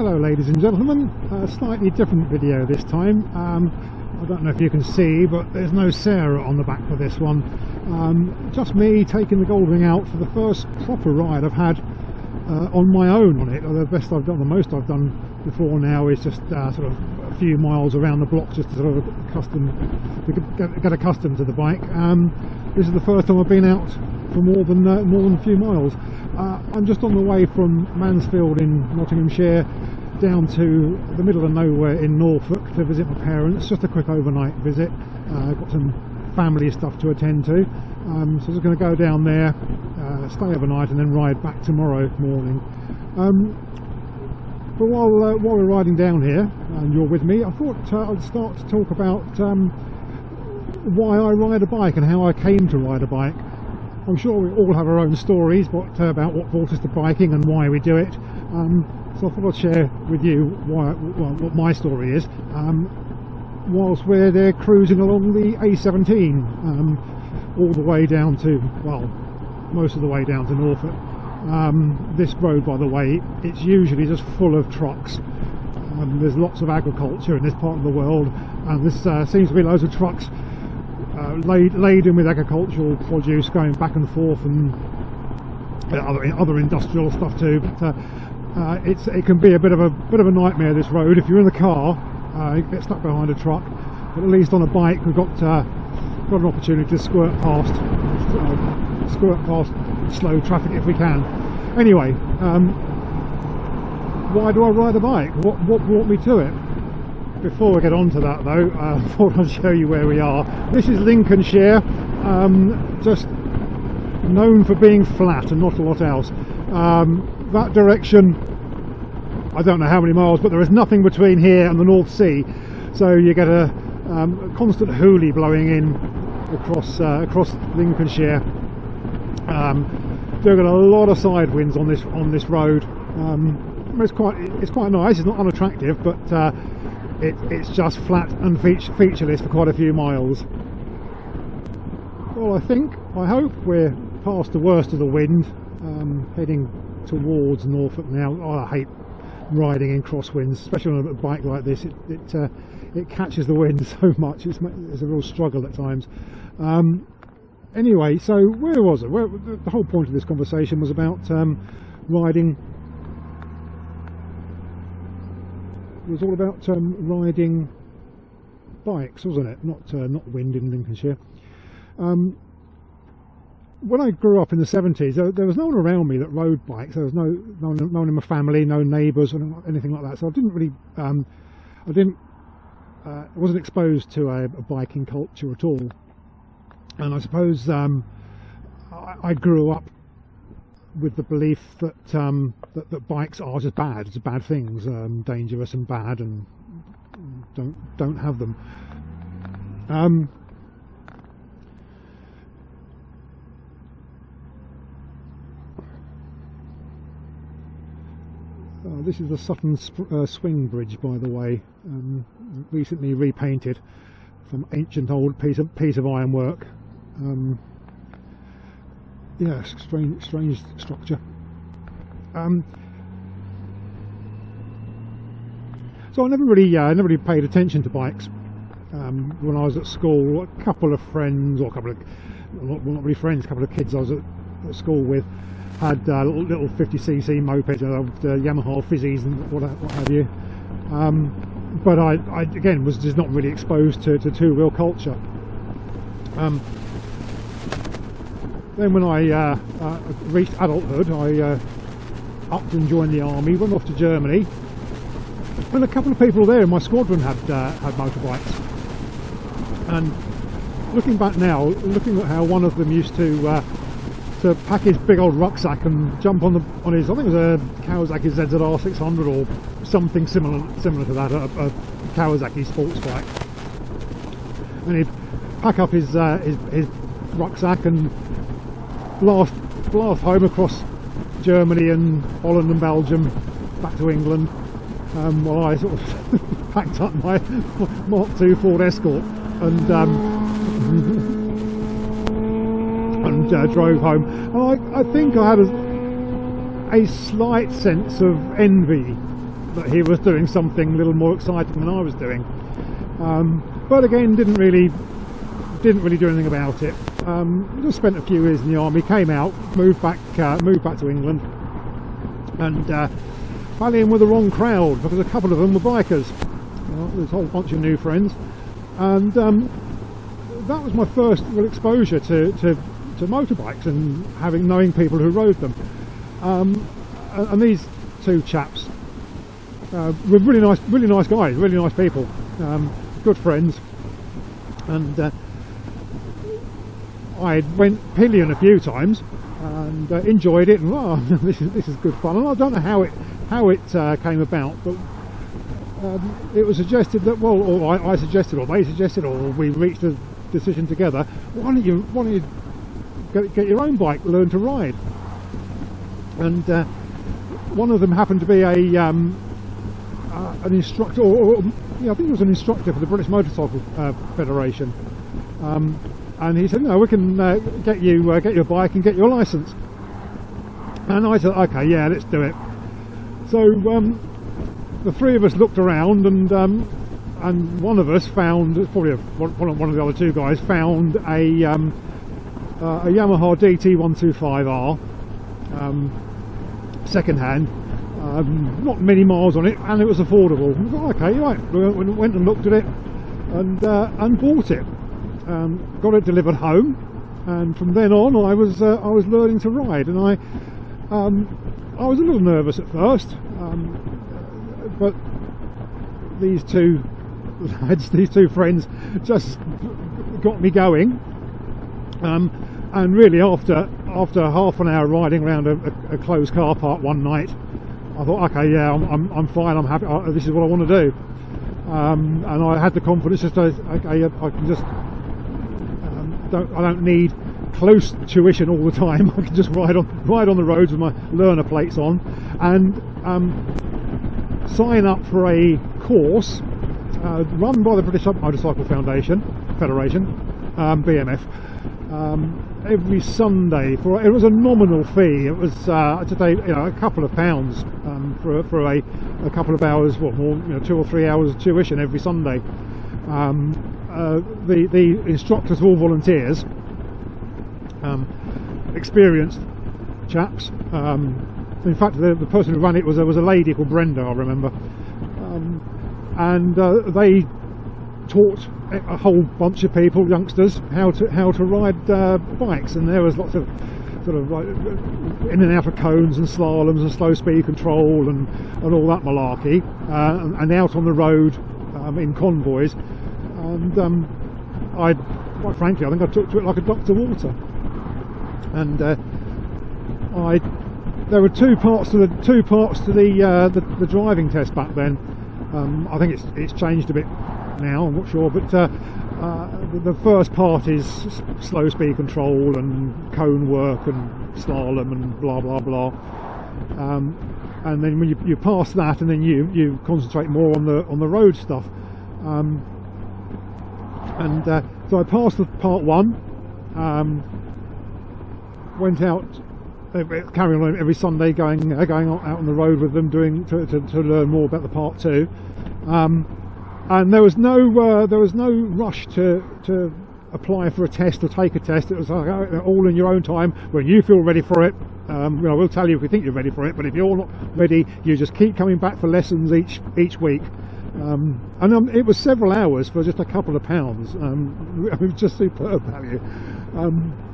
Hello ladies and gentlemen, a slightly different video this time. I don't know if you can see, but there's no Sarah on the back for this one. Just me taking the Goldwing out for the first proper ride I've had on my own on it. The best I've done, the most I've done before now is just sort of a few miles around the block just to sort of get accustomed to the bike. This is the first time I've been out for more than a few miles. I'm just on the way from Mansfield in Nottinghamshire down to the middle of nowhere in Norfolk to visit my parents. Just a quick overnight visit. Got some family stuff to attend to, so I'm just going to go down there, stay overnight and then ride back tomorrow morning. But while we're riding down here and you're with me, I thought I'd start to talk about why I ride a bike and how I came to ride a bike. I'm sure we all have our own stories about what brought us to biking and why we do it. So I thought I'd share with you what my story is. Whilst we're there cruising along the A17, all the way down to, well, most of the way down to Norfolk. This road, by the way, it's usually just full of trucks. There's lots of agriculture in this part of the world, and this seems to be loads of trucks laden with agricultural produce going back and forth, and other industrial stuff too. But it can be a bit of a nightmare, this road. If you're in the car, you get stuck behind a truck. But at least on a bike, we've got an opportunity to squirt past slow traffic if we can. Anyway, why do I ride a bike? What brought me to it? Before we get on to that though, I thought I'd show you where we are. This is Lincolnshire, just known for being flat and not a lot else. That direction, I don't know how many miles, but there is nothing between here and the North Sea, so you get a constant hoolie blowing in across Lincolnshire. Doing a lot of side winds on this road. It's quite nice. It's not unattractive, but it's just flat and featureless for quite a few miles. Well, I hope we're past the worst of the wind, heading towards Norfolk now. Oh, I hate riding in crosswinds, especially on a bike like this. It catches the wind so much. It's a real struggle at times. Anyway, so where was it? The whole point of this conversation was about riding. It was all about riding bikes, wasn't it? Not wind in Lincolnshire. When I grew up in the 70s, there was no one around me that rode bikes. There was no one in my family, no neighbours or anything like that. So I didn't really, I wasn't exposed to a biking culture at all. And I suppose I grew up with the belief that that bikes are just bad things, dangerous and bad, and don't have them. This is the Sutton Swing Bridge, by the way, recently repainted from ancient old piece of ironwork. Yeah, strange structure. So I never really paid attention to bikes when I was at school. A couple of friends, or not really friends, a couple of kids I was at school with had little 50cc mopeds, the Yamaha Fizzies and what have you. But I again was just not really exposed to two-wheel culture. Then when I reached adulthood, I upped and joined the army, went off to Germany, and a couple of people there in my squadron had motorbikes. And looking back now, looking at how one of them used to pack his big old rucksack and jump on his, I think it was a Kawasaki ZZR 600 or something similar to that, a Kawasaki sports bike, and he'd pack up his rucksack and blast home across Germany and Holland and Belgium back to England, while I sort of packed up my Mark II Ford Escort and drove home. And I think I had a slight sense of envy that he was doing something a little more exciting than I was doing. But again, didn't really do anything about it. Just spent a few years in the army, came out, moved back to England, and fell in with the wrong crowd because a couple of them were bikers. There's a whole bunch of new friends, and that was my first real exposure to motorbikes and knowing people who rode them. And these two chaps were really nice guys, really nice people, good friends, and I went pillion a few times and enjoyed it, and wow, this is good fun. And I don't know how it came about, but it was suggested that, well, or I suggested, or they suggested, or we reached a decision together. Why don't you get your own bike, learn to ride? And one of them happened to be an instructor, I think he was an instructor for the British Motorcycle Federation. And he said, no, we can get your bike and get your license. And I said, okay, yeah, let's do it. So the three of us looked around, and one of us found, probably one of the other two guys, found a Yamaha DT125R, second hand, not many miles on it, and it was affordable. I thought, okay, right. We went and looked at it, and bought it. Got it delivered home, and from then on I was learning to ride, and I was a little nervous at first, but these two lads, these two friends, just got me going, and really after half an hour riding around a closed car park one night, I thought, okay, yeah, I'm fine, I'm happy, this is what I want to do, and I had the confidence just to, okay, I can just I don't need close tuition all the time. I can just ride on the roads with my learner plates on, and sign up for a course run by the British Motorcycle Federation, BMF, every Sunday. It was a nominal fee. It was today, a couple of pounds for a couple of hours, what more, 2 or 3 hours of tuition every Sunday. The instructors were all volunteers, experienced chaps. In fact, the person who ran it was a lady called Brenda, I remember, and they taught a whole bunch of people, youngsters, how to ride bikes, and there was lots of sort of like in and out of cones and slaloms and slow speed control and all that malarkey, and out on the road in convoys. And quite frankly, I think I took to it like a duck to water. And there were two parts to the driving test back then. I think it's changed a bit now, I'm not sure, but the first part is slow speed control and cone work and slalom and blah blah blah. And then when you pass that, and then you concentrate more on the road stuff. So I passed the part one, went out, carrying on every Sunday, going out on the road with them, to learn more about the part two, and there was no rush to apply for a test or take a test. It was like, all in your own time when you feel ready for it. We'll tell you if we think you're ready for it, but if you're not ready, you just keep coming back for lessons each week. And it was several hours for just a couple of pounds. It was just superb value.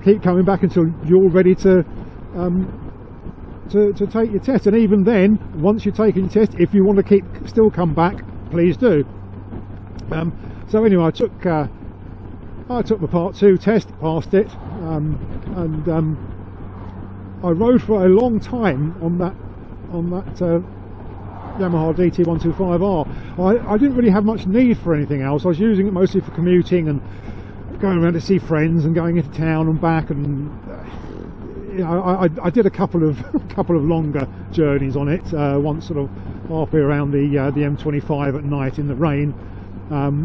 Keep coming back until you're ready to take your test, and even then, once you're taking your test, if you want to still come back, please do. So anyway, I took the part two test, passed it, and I rode for a long time on that Yamaha DT125R. I didn't really have much need for anything else. I was using it mostly for commuting and going around to see friends and going into town and back, and I did a couple of longer journeys on it. Once sort of halfway around the M25 at night in the rain,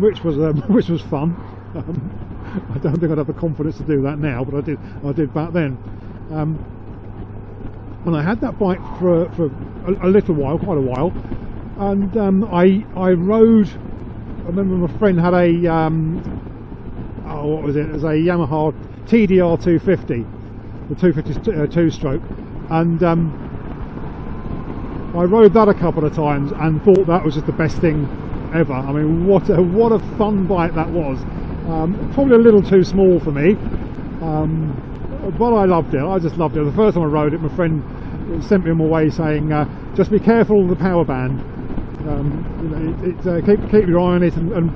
which was fun. I don't think I'd have the confidence to do that now, but I did back then. And I had that bike for a little while, quite a while, and I rode. I remember my friend had a oh, what was it? It was a Yamaha TDR 250, the 250 two-stroke, and I rode that a couple of times and thought that was just the best thing ever. I mean, what a fun bike that was. Probably a little too small for me, but I loved it. I just loved it. The first time I rode it, my friend sent me on my way saying, just be careful of the power band. Keep your eye on it, and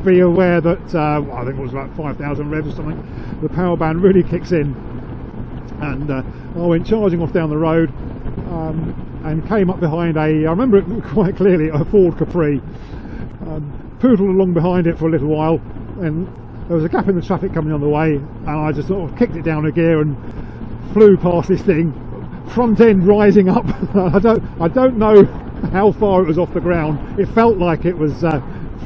be aware that I think it was about 5,000 revs or something. The power band really kicks in, and I went charging off down the road, and came up behind I remember it quite clearly, a Ford Capri. Poodled along behind it for a little while, and there was a gap in the traffic coming on the way, and I just sort of kicked it down a gear and flew past this thing, front end rising up. I don't know how far it was off the ground. It felt like it was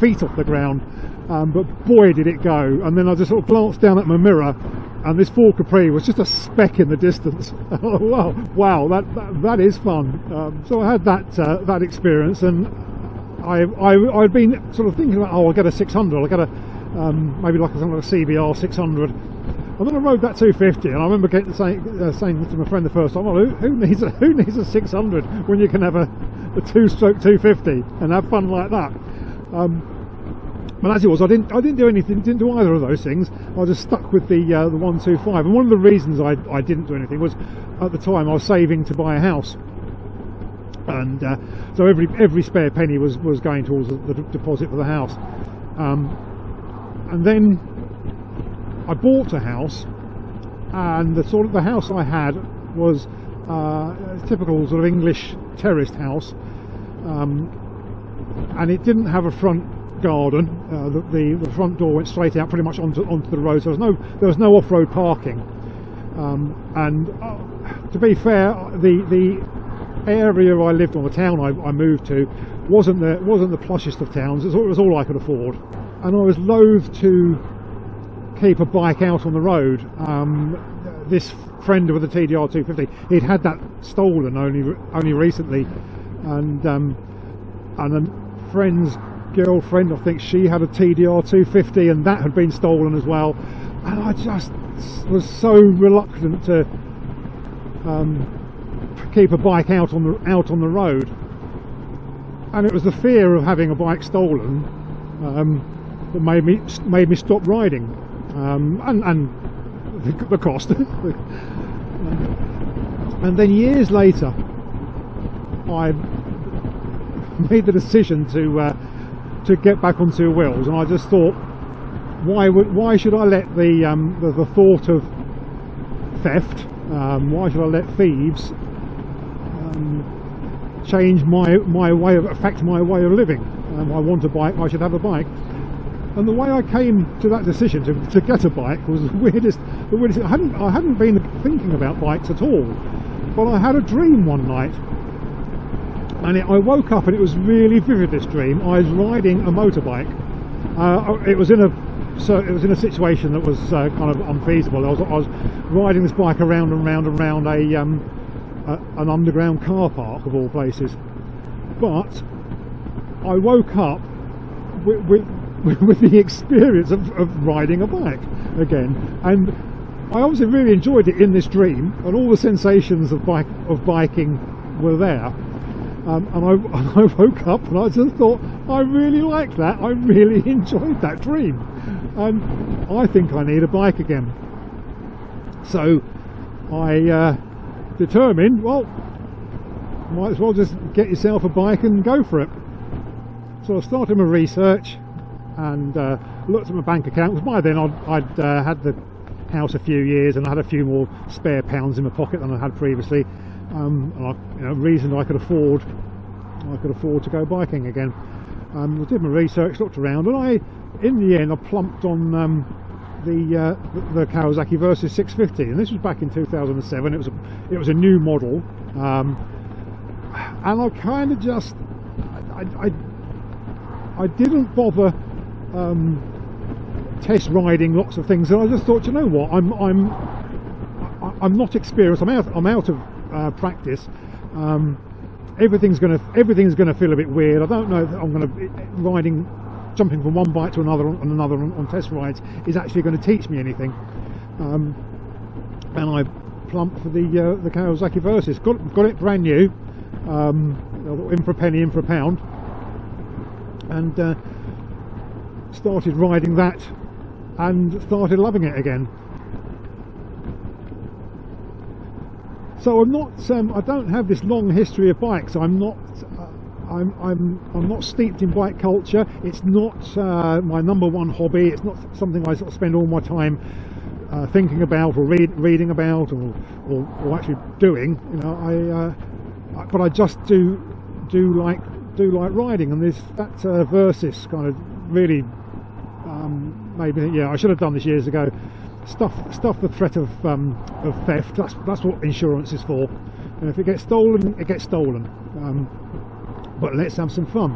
feet off the ground, but boy did it go. And then I just sort of glanced down at my mirror, and this Ford Capri was just a speck in the distance. Wow, that is fun. So I had that experience, and I'd been sort of thinking about, oh, I'll get a 600, I'll get a maybe like something like a CBR 600. And then I rode that 250, and I remember saying to my friend the first time, well, who needs a 600 when you can have a two-stroke 250 and have fun like that? But as it was, I didn't do anything, didn't do either of those things. I just stuck with the 125. And one of the reasons I didn't do anything was, at the time I was saving to buy a house, and so every spare penny was going towards the deposit for the house. And then I bought a house, and the house I had was a typical sort of English terraced house, and it didn't have a front garden. The front door went straight out pretty much onto the road, so there was no off-road parking. And to be fair, the area I lived on, the town I moved to, wasn't the plushest of towns. It was all I could afford, and I was loath to keep a bike out on the road. This friend with the TDR 250, he'd had that stolen only recently, and a friend's girlfriend, I think she had a TDR 250, and that had been stolen as well. And I just was so reluctant to keep a bike out on the road, and it was the fear of having a bike stolen that made me stop riding, and the cost. And then years later, I made the decision to get back on two wheels, and I just thought, why should I let the thought of theft, why should I let thieves change affect my way of living? I want a bike, I should have a bike. And the way I came to that decision to get a bike was the weirdest thing. I hadn't been thinking about bikes at all, but I had a dream one night, and I woke up and it was really vivid, this dream. I was riding a motorbike. It was in a situation that was kind of unfeasible. I was riding this bike around and round and round an underground car park, of all places. But I woke up with the experience of riding a bike again, and I obviously really enjoyed it in this dream, and all the sensations of biking were there. And I woke up and I just thought, I really liked that. I really enjoyed that dream, and I think I need a bike again. So I determined, well, might as well just get yourself a bike and go for it. So I started my research and looked at my bank account, because by then I'd had the house a few years and I had a few more spare pounds in my pocket than I had previously, and reason I could afford to go biking again. I did my research, looked around, and in the end I plumped on the Kawasaki Versys 650, and this was back in 2007. It was a new model, and I kind of just I didn't bother test riding lots of things, and I just thought, you know what, I'm not experienced. I'm out of practice, everything's gonna feel a bit weird. I don't know that I'm gonna jumping from one bike to another on test rides is actually going to teach me anything. And I plumped for the Kawasaki Versys. Got it brand new, in for a penny, in for a pound, and started riding that and started loving it again. So I'm not. I don't have this long history of bikes. I'm not steeped in bike culture. It's not my number one hobby. It's not something I sort of spend all my time thinking about or reading about or actually doing. You know, but I just do like riding, and that Versys kind of really made me think, yeah, I should have done this years ago. Stuff the threat of theft. That's what insurance is for. And if it gets stolen, it gets stolen. But let's have some fun.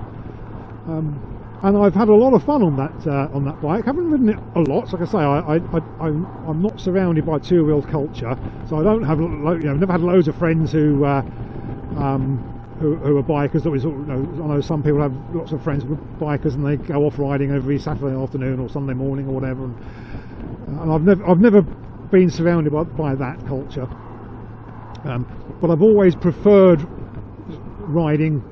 And I've had a lot of fun on that bike. I haven't ridden it a lot. So like I say, I'm not surrounded by two-wheel culture, so I don't have, never had loads of friends who are bikers. That I know some people have lots of friends who are bikers, and they go off riding every Saturday afternoon or Sunday morning or whatever. And I've never been surrounded by that culture. But I've always preferred riding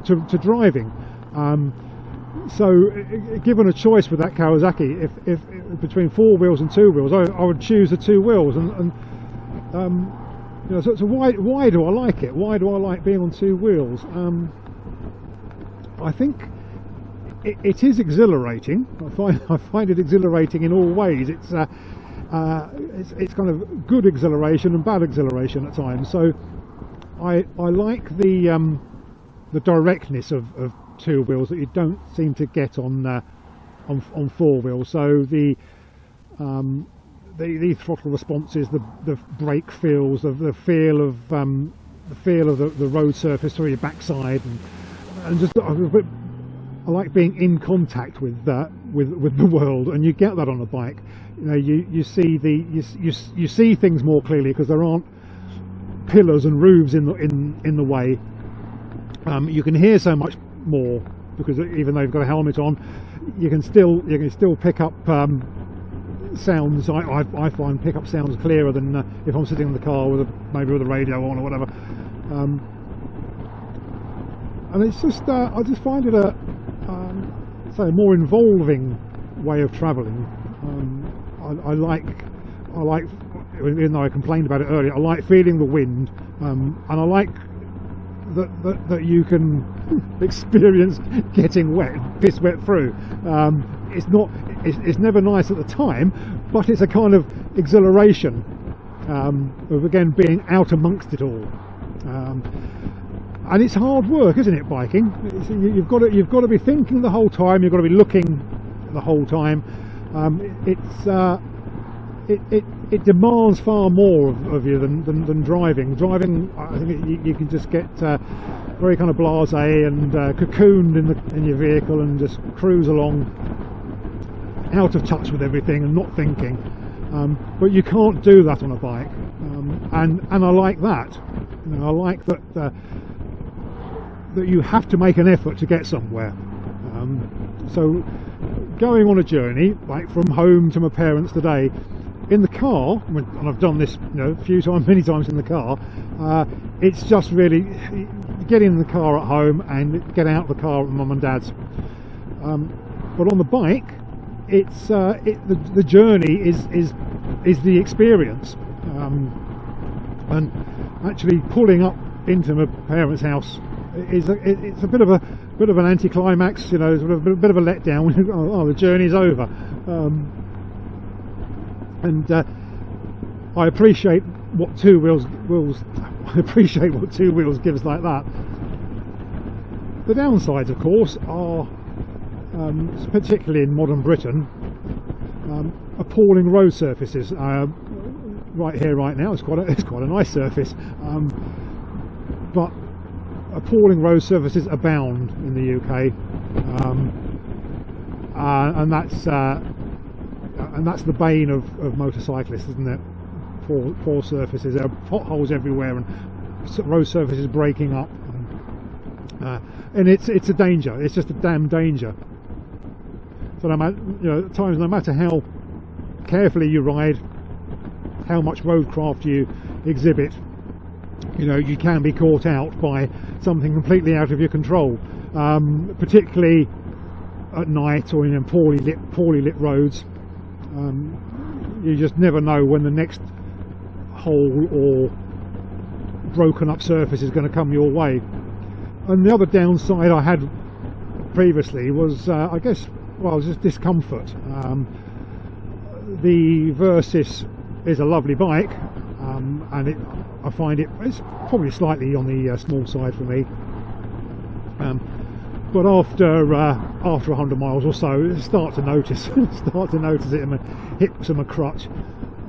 to driving. So given a choice with that Kawasaki, if between four wheels and two wheels, I would choose the two wheels. So why do I like it? Why do I like being on two wheels? I think it is exhilarating. I find it exhilarating in all ways. It's kind of good exhilaration and bad exhilaration at times. So I like the directness of two wheels that you don't seem to get on four wheels. So the throttle responses, the brake feels, the feel of the road surface through your backside, and just I like being in contact with the world, and you get that on a bike. You know, you see things more clearly because there aren't pillars and roofs in the way. You can hear so much more because even though you've got a helmet on, you can still pick up sounds. I find pick up sounds clearer than if I'm sitting in the car maybe with a radio on or whatever. And it's just I just find it a more involving way of travelling. I like, even though I complained about it earlier, I like feeling the wind, and I like that you can experience getting wet, piss wet through. It's never nice at the time, but it's a kind of exhilaration of again being out amongst it all. And it's hard work, isn't it, biking? You've got to be thinking the whole time. You've got to be looking the whole time. It demands far more of you than driving. Driving, I think you can just get very kind of blasé and cocooned in your vehicle and just cruise along, out of touch with everything and not thinking. But you can't do that on a bike, and I like that. You know, I like that you have to make an effort to get somewhere. So going on a journey, like from home to my parents today, in the car, and I've done this many times in the car, it's just really get in the car at home and get out the car at mum and dad's. But on the bike, it's the journey is the experience, and actually pulling up into my parents' house it's a bit of an anticlimax, sort of a bit of a letdown. Oh, the journey's over. And I appreciate what two wheels gives like that. The downsides, of course, are particularly in modern Britain, appalling road surfaces. Right here, right now, it's quite a nice surface, but appalling road surfaces abound in the UK, and that's the bane of motorcyclists, isn't it? Poor surfaces. There are potholes everywhere and road surfaces breaking up. and it's a danger. It's just a damn danger. So no matter, at times, no matter how carefully you ride, how much roadcraft you exhibit, you can be caught out by something completely out of your control, particularly at night or in poorly lit roads. You just never know when the next hole or broken up surface is going to come your way. And the other downside I had previously was, I guess, well, just discomfort. The Versys is a lovely bike, and I find it's probably slightly on the small side for me. But after 100 miles or so, start to notice it in my hips and my crutch,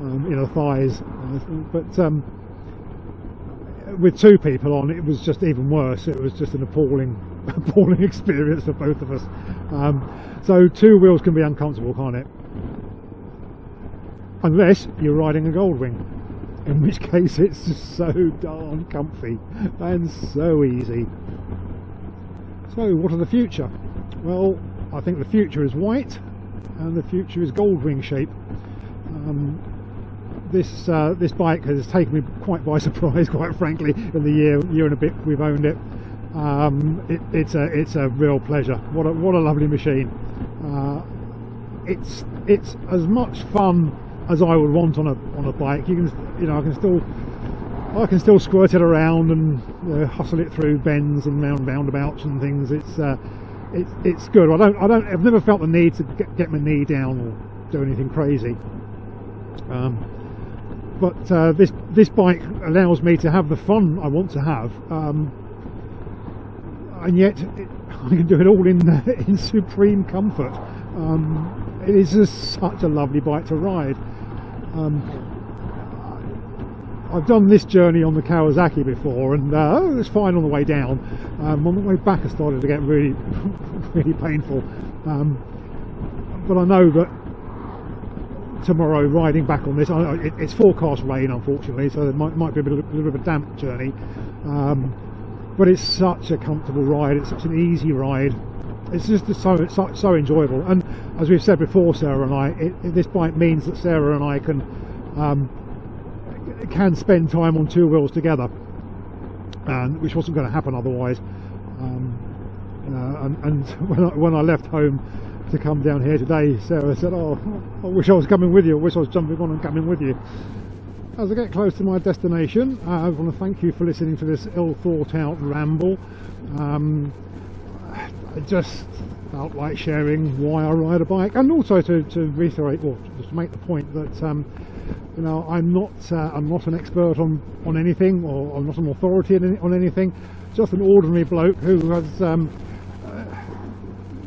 in the thighs. But with two people on, it was just even worse. It was just an appalling experience for both of us. So two wheels can be uncomfortable, can't it? Unless you're riding a Goldwing, in which case it's just so darn comfy and so easy. So what of the future? Well, I think the future is white and the future is Goldwing shape. This bike has taken me quite by surprise, quite frankly, in the year and a bit we've owned it. It's a real pleasure. What a lovely machine. It's as much fun as I would want on a bike. I can still squirt it around and hustle it through bends and roundabouts and things. It's good. I've never felt the need to get my knee down or do anything crazy. But this bike allows me to have the fun I want to have, and yet I can do it all in supreme comfort. It is just such a lovely bike to ride. I've done this journey on the Kawasaki before, and it was fine on the way down. On the way back it started to get really really painful, but I know that tomorrow, riding back on this, it's forecast rain unfortunately, so it might be a little bit of a damp journey, but it's such a comfortable ride. It's such an easy ride. It's just so enjoyable. And as we've said before, Sarah and I, this bike means that Sarah and I can spend time on two wheels together, which wasn't going to happen otherwise. And when I left home to come down here today, Sarah said, "Oh, I wish I was coming with you. I wish I was jumping on and coming with you." As I get close to my destination, I want to thank you for listening to this ill-thought-out ramble. I just felt like sharing why I ride a bike, and also to reiterate, or just to make the point that I'm not an expert on anything, or I'm not an authority on anything. Just an ordinary bloke who has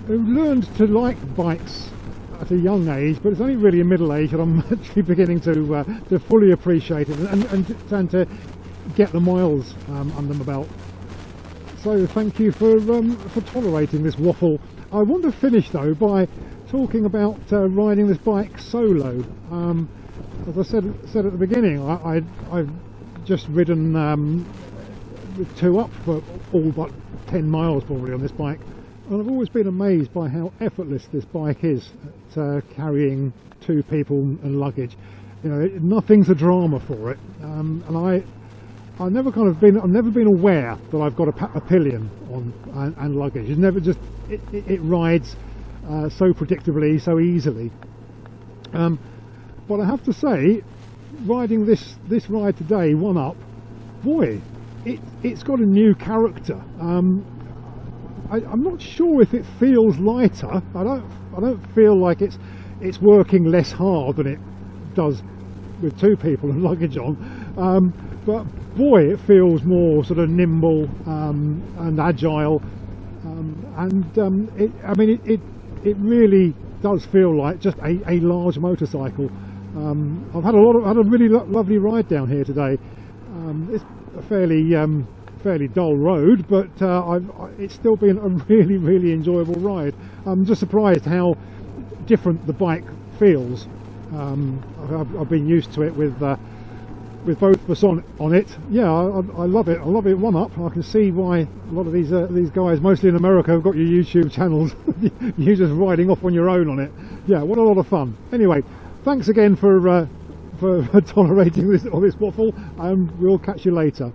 who learned to like bikes at a young age, but it's only really in middle age that I'm actually beginning to fully appreciate it and to get the miles under my belt. So thank you for tolerating this waffle. I want to finish though by talking about riding this bike solo. As I said at the beginning, I've just ridden with two up for all but 10 miles probably on this bike, and I've always been amazed by how effortless this bike is at carrying two people and luggage. Nothing's a drama for it, and I've never been aware that I've got a pillion on and luggage. It's never just it rides so predictably, so easily. But I have to say, riding this ride today, one up, boy, it's got a new character. I'm not sure if it feels lighter. I don't feel like it's working less hard than it does with two people and luggage on. But boy, it feels more sort of nimble and agile, it really does feel like just a large motorcycle. I've had a really lovely ride down here today. It's a fairly dull road, but it's still been a really enjoyable ride. I'm just surprised how different the bike feels. I've been used to it with with both of us on it. Yeah, I love it. I love it one up. I can see why a lot of these guys, mostly in America, have got your YouTube channels. You just riding off on your own on it. Yeah, what a lot of fun. Anyway, thanks again for tolerating all this waffle, and we'll catch you later.